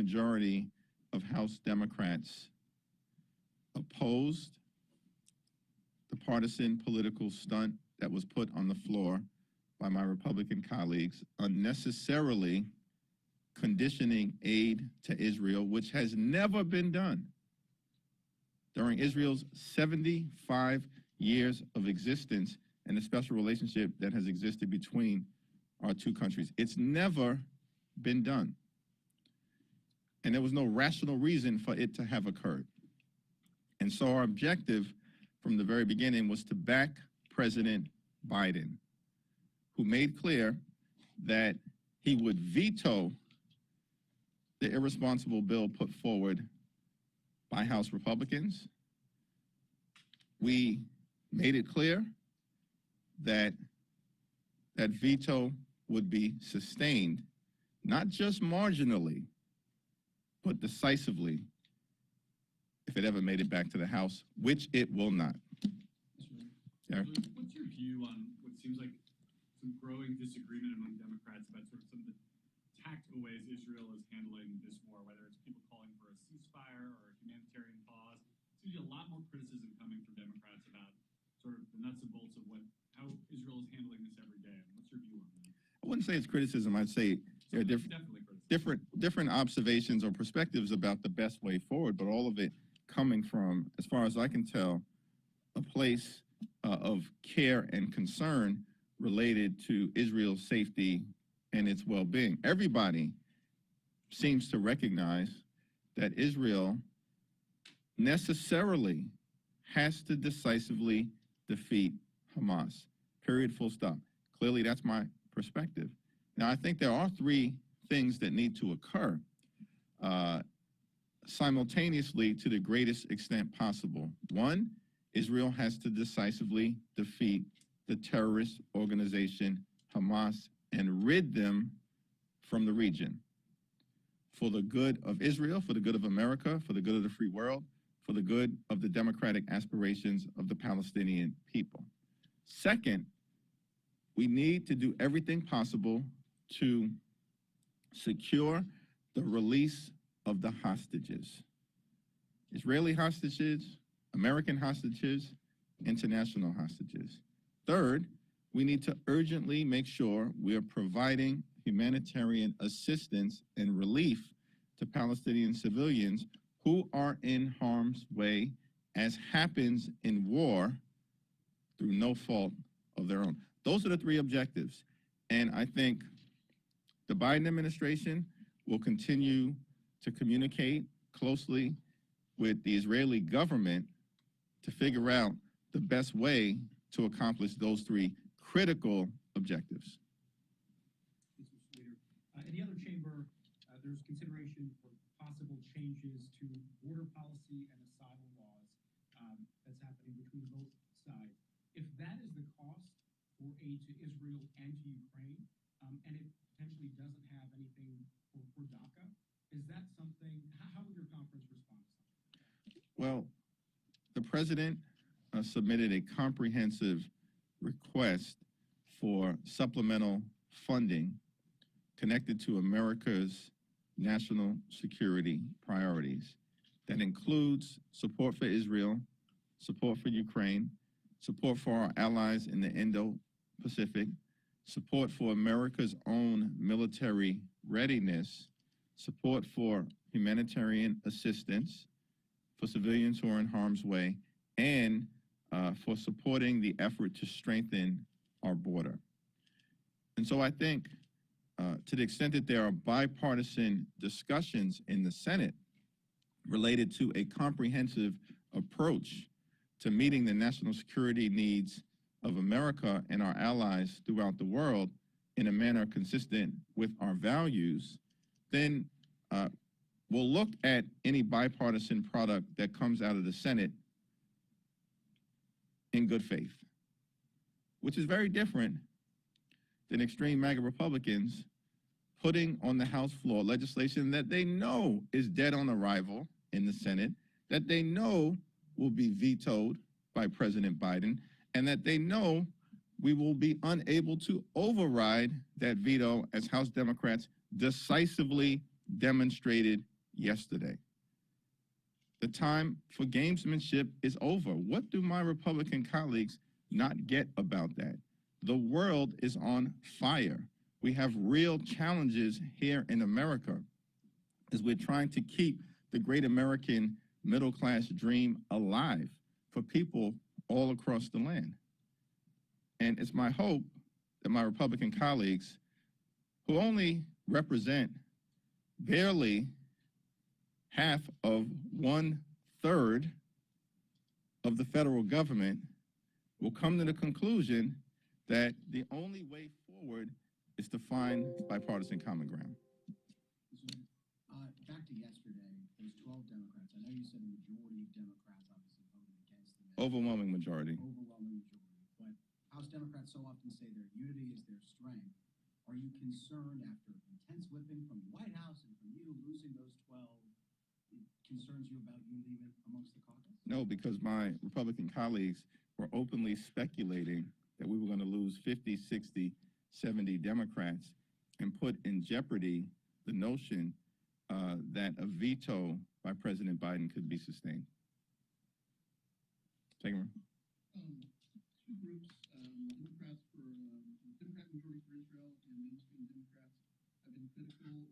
majority of House Democrats opposed the partisan political stunt that was put on the floor by my Republican colleagues, unnecessarily conditioning aid to Israel, which has never been done during Israel's 75 years of existence and the special relationship that has existed between our two countries. It's never been done. And there was no rational reason for it to have occurred. And so our objective from the very beginning was to back President Biden, who made clear that he would veto the irresponsible bill put forward by House Republicans. We made it clear that that veto would be sustained, not just marginally, but decisively if it ever made it back to the House, which it will not. Yeah. What's your view on what seems like some growing disagreement among Democrats about sort of some of the tactical ways Israel is handling this war, whether it's people calling for a ceasefire or a humanitarian pause? Seems to be a lot more criticism coming from Democrats about sort of the nuts and bolts of how Israel is handling this every day. What's your view on that? I wouldn't say it's criticism. I'd say there are different observations or perspectives about the best way forward, but all of it coming from, as far as I can tell, a place of care and concern related to Israel's safety and its well-being. Everybody seems to recognize that Israel necessarily has to decisively defeat Hamas, period, full stop. Clearly, that's my perspective. Now, I think there are three things that need to occur simultaneously to the greatest extent possible. One, Israel has to decisively defeat the terrorist organization Hamas and rid them from the region for the good of Israel, for the good of America, for the good of the free world, for the good of the democratic aspirations of the Palestinian people. Second, we need to do everything possible to secure the release of the hostages. Israeli hostages, American hostages, international hostages. Third, we need to urgently make sure we are providing humanitarian assistance and relief to Palestinian civilians who are in harm's way, as happens in war through no fault of their own. Those are the three objectives. And I think the Biden administration will continue to communicate closely with the Israeli government to figure out the best way to accomplish those three critical objectives. In the other chamber, there's consideration for possible changes to border policy and asylum laws that's happening between both sides. If that is the cost for aid to Israel and to Ukraine, and it potentially doesn't have anything for DACA, is that something, how would your conference respond to something? Well, the president submitted a comprehensive request for supplemental funding connected to America's national security priorities. That includes support for Israel, support for Ukraine, support for our allies in the Indo-Pacific, support for America's own military readiness, support for humanitarian assistance for civilians who are in harm's way, and for supporting the effort to strengthen our border. And so I think to the extent that there are bipartisan discussions in the Senate related to a comprehensive approach to meeting the national security needs of America and our allies throughout the world in a manner consistent with our values, then we'll look at any bipartisan product that comes out of the Senate in good faith, which is very different than extreme MAGA Republicans putting on the House floor legislation that they know is dead on arrival in the Senate, that they know will be vetoed by President Biden, and that they know we will be unable to override that veto as House Democrats decisively demonstrated yesterday. The time for gamesmanship is over. What do my Republican colleagues not get about that? The world is on fire. We have real challenges here in America as we're trying to keep the great American middle-class dream alive for people all across the land. And it's my hope that my Republican colleagues, who only represent barely half of 1/3 of the federal government, will come to the conclusion that the only way forward is to find bipartisan common ground. Back to yesterday, those 12 Democrats. I know you said a majority of Democrats obviously voted against the measure. Overwhelming majority. Overwhelming majority. But House Democrats so often say their unity is their strength. Are you concerned after intense whipping from the White House and from you losing those 12? It concerns you about unity amongst the caucus? No, because my Republican colleagues were openly speculating that we were going to lose 50, 60, 70 Democrats and put in jeopardy the notion that a veto by President Biden could be sustained. Second one. Two groups, Democrats for Democrat majority for Israel and mainstream Democrats have been critical or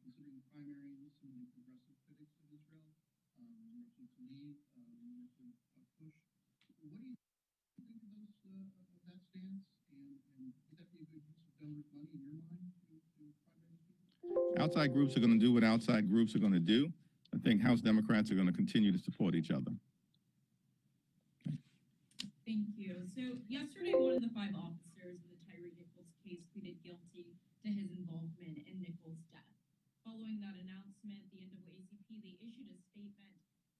considering primarying some of the progressive critics of Israel, Russian to leave, Russian push. What do you think of those of that stance? And would that be a good use of donors' money in your mind to primary people? Outside groups are going to do what outside groups are going to do. I think House Democrats are going to continue to support each other. Thank you. So yesterday, one of the 5 officers in the Tyree Nichols case pleaded guilty to his involvement in Nichols' death. Following that announcement, the NAACP, they issued a statement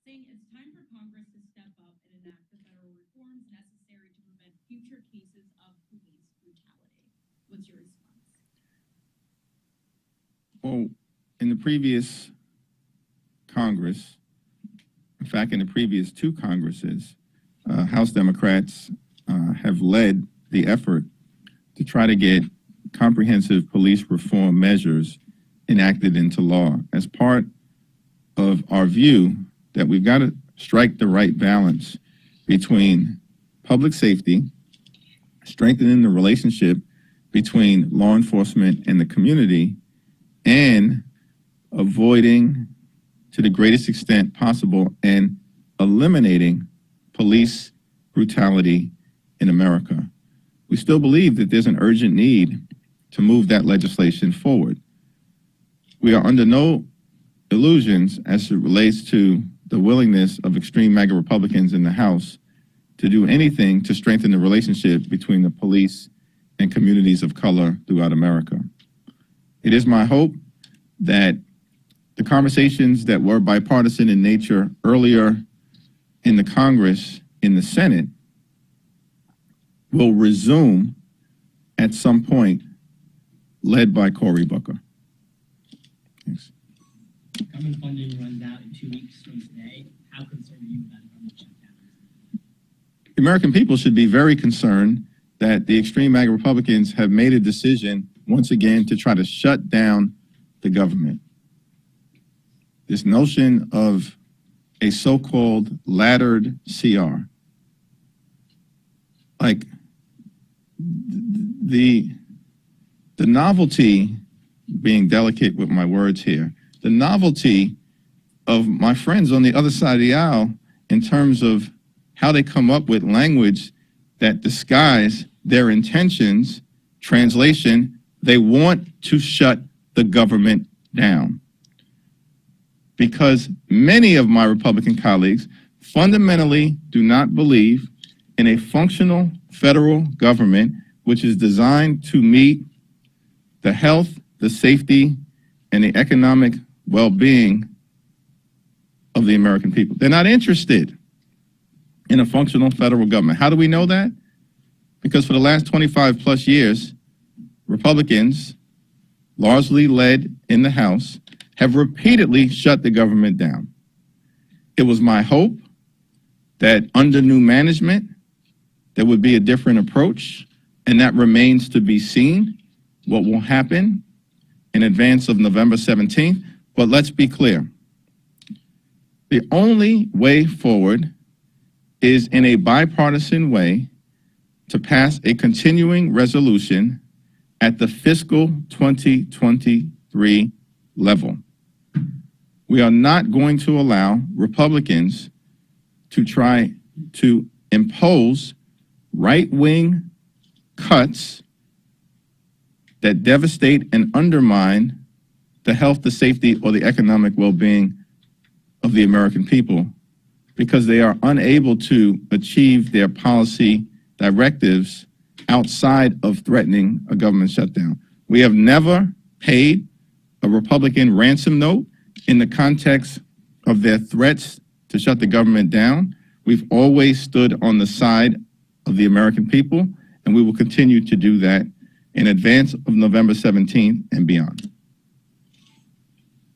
saying it's time for Congress to step up and enact the federal reforms necessary to prevent future cases of police brutality. What's your response? Well, in the previous Congress, in fact, in the previous 2 Congresses, House Democrats have led the effort to try to get comprehensive police reform measures enacted into law as part of our view that we've got to strike the right balance between public safety, strengthening the relationship between law enforcement and the community, and avoiding to the greatest extent possible and eliminating police brutality in America. We still believe that there's an urgent need to move that legislation forward. We are under no illusions as it relates to the willingness of extreme MAGA Republicans in the House to do anything to strengthen the relationship between the police and communities of color throughout America. It is my hope that the conversations that were bipartisan in nature earlier in the Congress, in the Senate, will resume at some point, led by Cory Booker. Thanks. Government funding runs out in 2 weeks from today. How concerned are you about a government shutdown? The American people should be very concerned that the extreme MAGA Republicans have made a decision once again to try to shut down the government. This notion of a so-called laddered CR, like the novelty, being delicate with my words here, the novelty of my friends on the other side of the aisle in terms of how they come up with language that disguise their intentions. Translation, they want to shut the government down. Because many of my Republican colleagues fundamentally do not believe in a functional federal government which is designed to meet the health, the safety, and the economic well-being of the American people. They're not interested in a functional federal government. How do we know that? Because for the last 25 plus years, Republicans, largely led in the House, have repeatedly shut the government down. It was my hope that under new management, there would be a different approach, and that remains to be seen what will happen in advance of November 17th. But let's be clear. The only way forward is in a bipartisan way to pass a continuing resolution at the fiscal 2023 level. We are not going to allow Republicans to try to impose right-wing cuts that devastate and undermine the health, the safety, or the economic well-being of the American people because they are unable to achieve their policy directives outside of threatening a government shutdown. We have never paid a Republican ransom note in the context of their threats to shut the government down. We've always stood on the side of the American people, and we will continue to do that in advance of November 17th and beyond.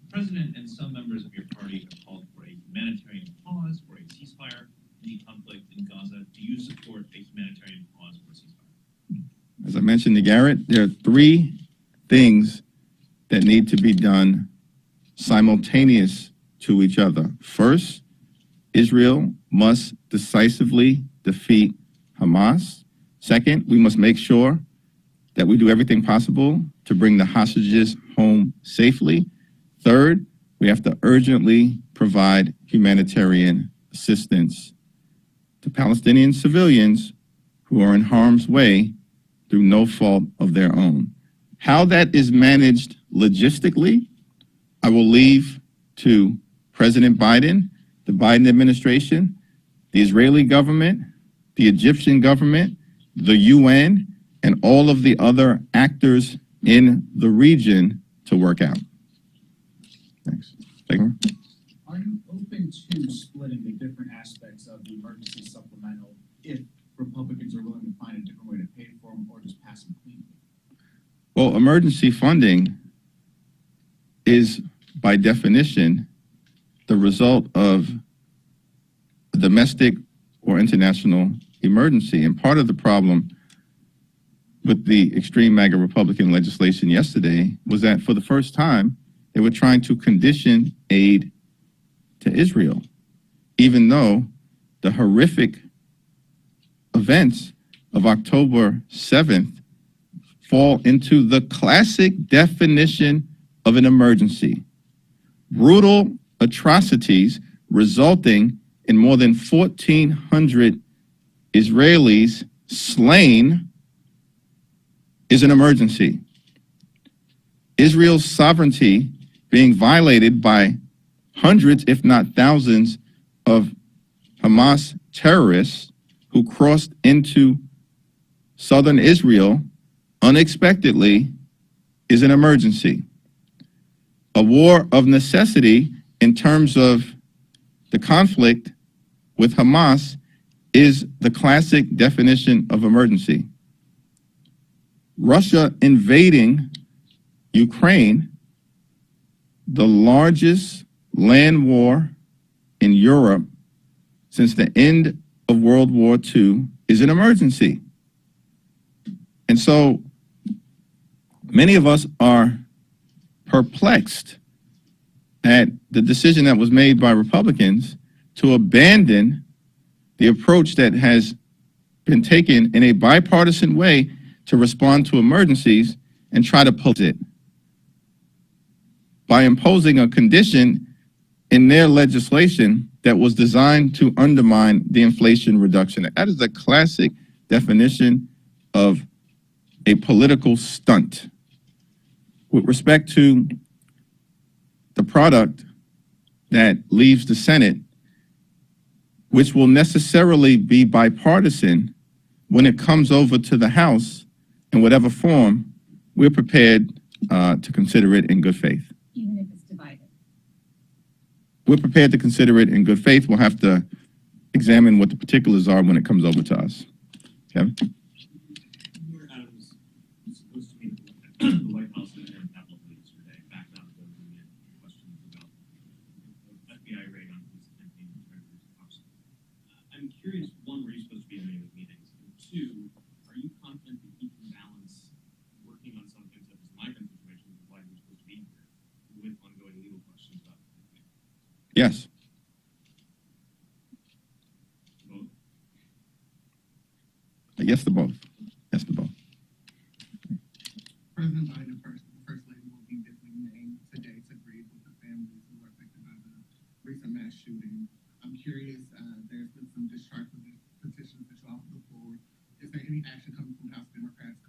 The President and some members of your party have called for a humanitarian pause or a ceasefire in the conflict in Gaza. Do you support a humanitarian pause or a ceasefire? As I mentioned to Garrett, there are three things that need to be done simultaneous to each other. First, Israel must decisively defeat Hamas. Second, we must make sure that we do everything possible to bring the hostages home safely. Third, we have to urgently provide humanitarian assistance to Palestinian civilians who are in harm's way through no fault of their own. How that is managed logistically, I will leave to President Biden, the Biden administration, the Israeli government, the Egyptian government, the UN, and all of the other actors in the region to work out. Thanks. Are you open to splitting the different aspects of the emergency supplemental if Republicans are willing to find a different way to pay for them or just pass them cleanly? Well, emergency funding is, by definition, the result of a domestic or international emergency. And part of the problem with the extreme MAGA Republican legislation yesterday was that for the first time, they were trying to condition aid to Israel, even though the horrific events of October 7th fall into the classic definition of an emergency. Brutal atrocities resulting in more than 1,400 Israelis slain is an emergency. Israel's sovereignty being violated by hundreds, if not thousands, of Hamas terrorists who crossed into southern Israel unexpectedly is an emergency. A war of necessity in terms of the conflict with Hamas is the classic definition of emergency. Russia invading Ukraine, the largest land war in Europe since the end of World War II, is an emergency. And so many of us are perplexed at the decision that was made by Republicans to abandon the approach that has been taken in a bipartisan way to respond to emergencies and try to pose it by imposing a condition in their legislation that was designed to undermine the Inflation Reduction Act. That is a classic definition of a political stunt. With respect to the product that leaves the Senate, which will necessarily be bipartisan, when it comes over to the House in whatever form, we're prepared to consider it in good faith. Even if it's divided. We're prepared to consider it in good faith. We'll have to examine what the particulars are when it comes over to us. Kevin? Mayor Adams was supposed to meet the White House and the Capitol yesterday, backed out of the questions about the FBI raid on his campaign and Treasurer's house. I'm curious, one, were you supposed to be in any of those meetings? And two, are you confident that he can balance working on something such as the migrant situation, which is why he was supposed to be here, with ongoing legal questions? Yes. Vote. Yes to both. Yes to both. President Biden, the First Lady, will be visiting Maine today to grieve with the families who were affected by the recent mass shooting. I'm curious, there's been some discharge petitions that you all put forward. Is there any action coming from House Democrats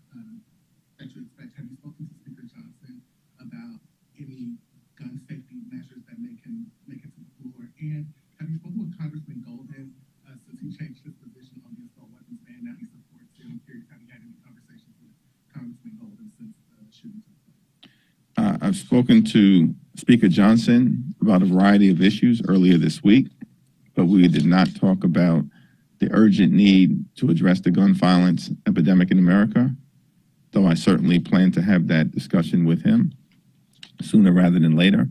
that you expect? Have you spoken to Speaker Johnson about any gun safety measures that can make it to the floor? And have you spoken with Congressman Golden since he changed his position on the assault weapons ban? Now he supports it. I'm curious, have you had any conversations with Congressman Golden since the shooting took place? I've spoken to Speaker Johnson about a variety of issues earlier this week, but we did not talk about the urgent need to address the gun violence epidemic in America, though I certainly plan to have that discussion with him sooner rather than later.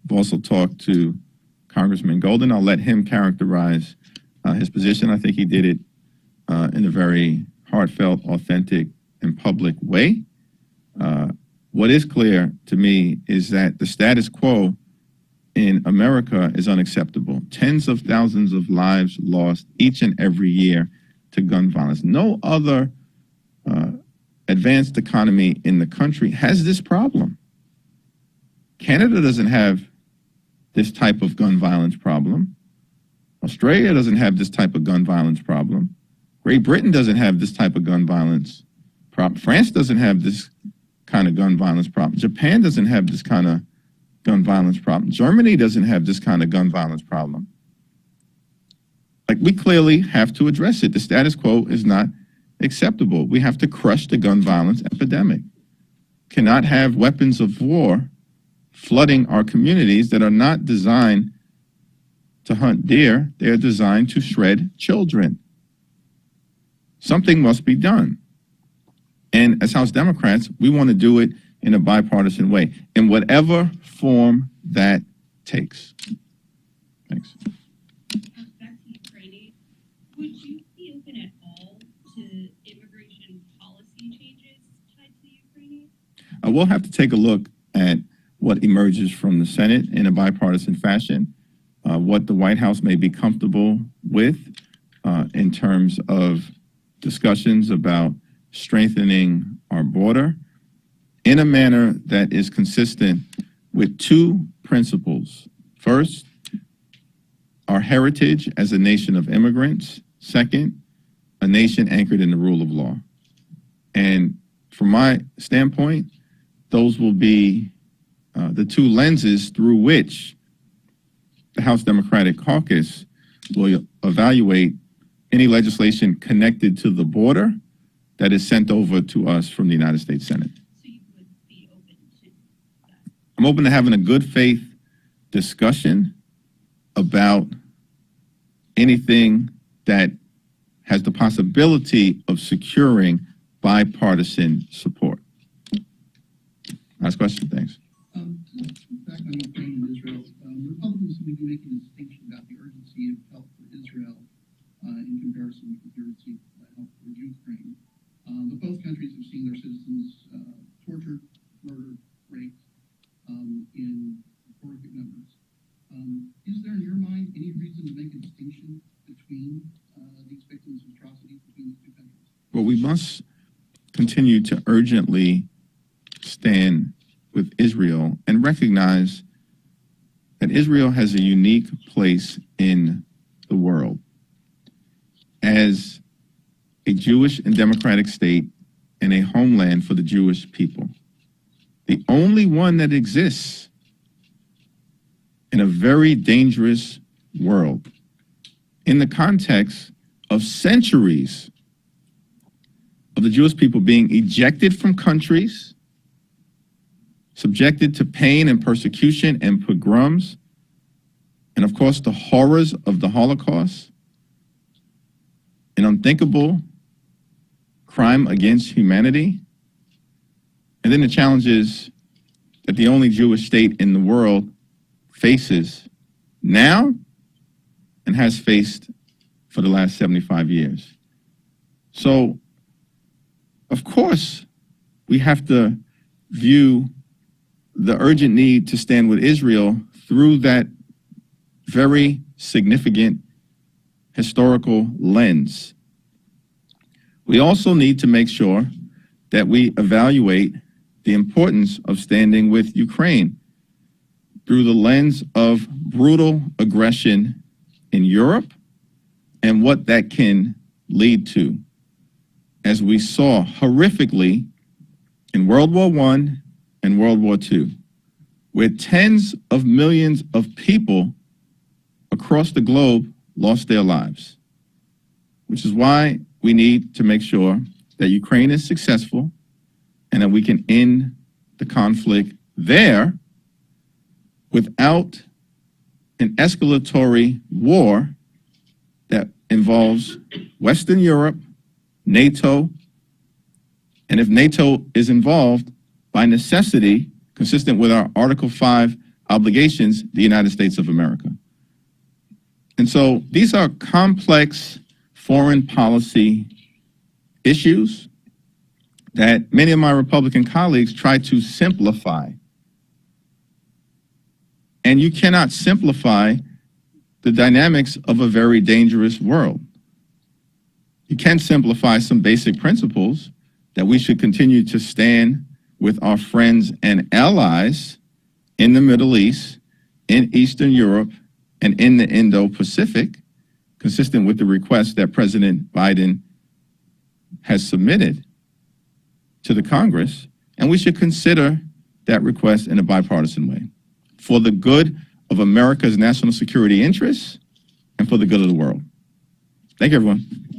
I've also talked to Congressman Golden. I'll let him characterize his position. I think he did it in a very heartfelt, authentic, and public way. What is clear to me is that the status quo in America is unacceptable. Tens of thousands of lives lost each and every year to gun violence. No other advanced economy in the country has this problem. Canada doesn't have this type of gun violence problem. Australia doesn't have this type of gun violence problem. Great Britain doesn't have this type of gun violence problem. France doesn't have this kind of gun violence problem. Japan doesn't have this kind of gun violence problem. Germany doesn't have this kind of gun violence problem. Like, we clearly have to address it. The status quo is not acceptable. We have to crush the gun violence epidemic. Cannot have weapons of war flooding our communities that are not designed to hunt deer. They are designed to shred children. Something must be done. And as House Democrats, we want to do it in a bipartisan way, in whatever form that takes. Thanks. Back to Ukraine, would you be open at all to immigration policy changes tied to Ukraine? We'll have to take a look at what emerges from the Senate in a bipartisan fashion, what the White House may be comfortable with in terms of discussions about strengthening our border in a manner that is consistent with two principles. First, our heritage as a nation of immigrants. Second, a nation anchored in the rule of law. And from my standpoint, those will be the two lenses through which the House Democratic Caucus will evaluate any legislation connected to the border that is sent over to us from the United States Senate. So you would be open to that? I'm open to having a good faith discussion about anything that has the possibility of securing bipartisan support. Last question, thanks. Back on Ukraine and Israel, Republicans seem to be making a distinction about the urgency of help for Israel in comparison with the urgency of help for Ukraine. But both countries have seen their citizens tortured, murdered, raped in horrific numbers. Is there, in your mind, any reason to make a distinction between these victims of atrocities between these two countries? Well, we must continue to urgently stand with Israel and recognize that Israel has a unique place in the world as a Jewish and democratic state and a homeland for the Jewish people. The only one that exists in a very dangerous world in the context of centuries of the Jewish people being ejected from countries, subjected to pain and persecution and pogroms, and of course the horrors of the Holocaust, an unthinkable crime against humanity, and then the challenges that the only Jewish state in the world faces now and has faced for the last 75 years. So, of course, we have to view the urgent need to stand with Israel through that very significant historical lens. We also need to make sure that we evaluate the importance of standing with Ukraine through the lens of brutal aggression in Europe and what that can lead to, as we saw horrifically in World War I and World War II, where tens of millions of people across the globe lost their lives, which is why we need to make sure that Ukraine is successful and that we can end the conflict there without an escalatory war that involves Western Europe, NATO, and if NATO is involved, by necessity, consistent with our Article 5 obligations, the United States of America. And so these are complex foreign policy issues that many of my Republican colleagues try to simplify. And you cannot simplify the dynamics of a very dangerous world. You can simplify some basic principles that we should continue to stand with our friends and allies in the Middle East, in Eastern Europe, and in the Indo-Pacific, consistent with the request that President Biden has submitted to the Congress, and we should consider that request in a bipartisan way for the good of America's national security interests and for the good of the world. Thank you, everyone.